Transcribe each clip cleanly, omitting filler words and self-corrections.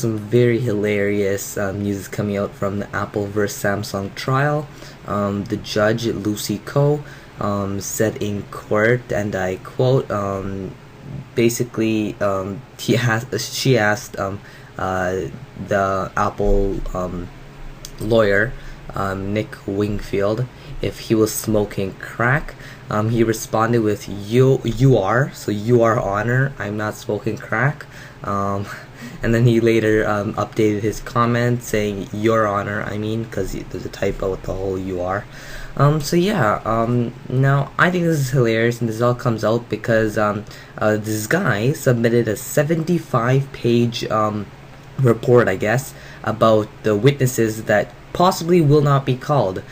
Some very hilarious news is coming out from the Apple vs Samsung trial. The judge, Lucy Koh, said in court, and I quote, basically, she asked the Apple lawyer, Nick Wingfield, if he was smoking crack. He responded with, you are, so you are honor, I'm not smoking crack. And then he later updated his comment saying, your honor, I mean, because there's a typo with the whole you are. So yeah, now I think this is hilarious, and this all comes out because this guy submitted a 75-page report, I guess, about the witnesses that possibly will not be called.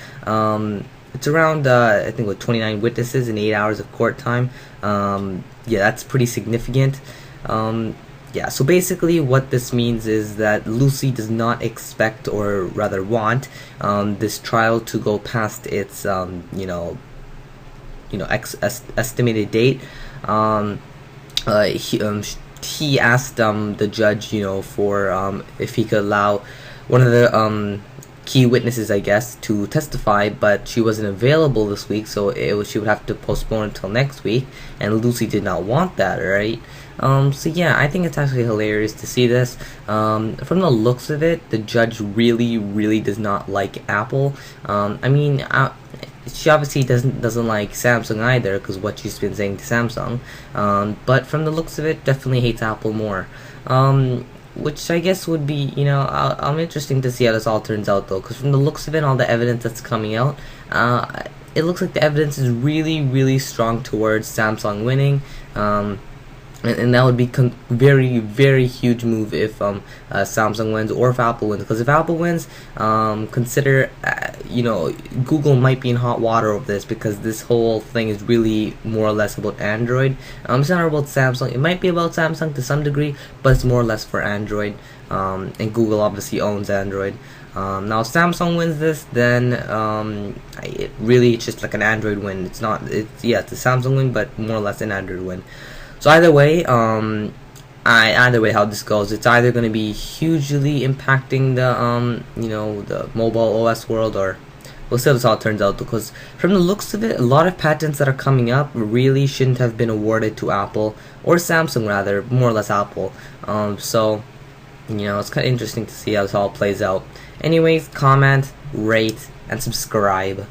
It's around, I think, with 29 witnesses in 8 hours of court time. Yeah, that's pretty significant. Yeah, so basically what this means is that Lucy does not expect, or rather want, this trial to go past its, estimated date. He asked the judge, for if he could allow one of the key witnesses, I guess, to testify, but she wasn't available this week, so she would have to postpone until next week, and Lucy did not want that, right? So yeah, I think it's actually hilarious to see this. From the looks of it, the judge really does not like Apple. I mean, she obviously doesn't like Samsung either, because what she's been saying to Samsung. But from the looks of it, definitely hates Apple more. Which I guess would be, I'm interesting to see how this all turns out, though, because from the looks of it, all the evidence that's coming out, it looks like the evidence is really strong towards Samsung winning. And that would be very huge move if Samsung wins, or if Apple wins. Because if Apple wins, consider Google might be in hot water over this, because this whole thing is really more or less about Android. It's not about Samsung. It might be about Samsung to some degree, but it's more or less for Android. And Google obviously owns Android. Now if Samsung wins this, then it's just like an Android win. It's a Samsung win, but more or less an Android win. So either way, either way how this goes, it's either going to be hugely impacting the the mobile OS world, or we'll see how this all turns out. Because from the looks of it, a lot of patents that are coming up really shouldn't have been awarded to Apple, or Samsung rather, more or less Apple. So it's kind of interesting to see how this all plays out. Anyways, comment, rate, and subscribe.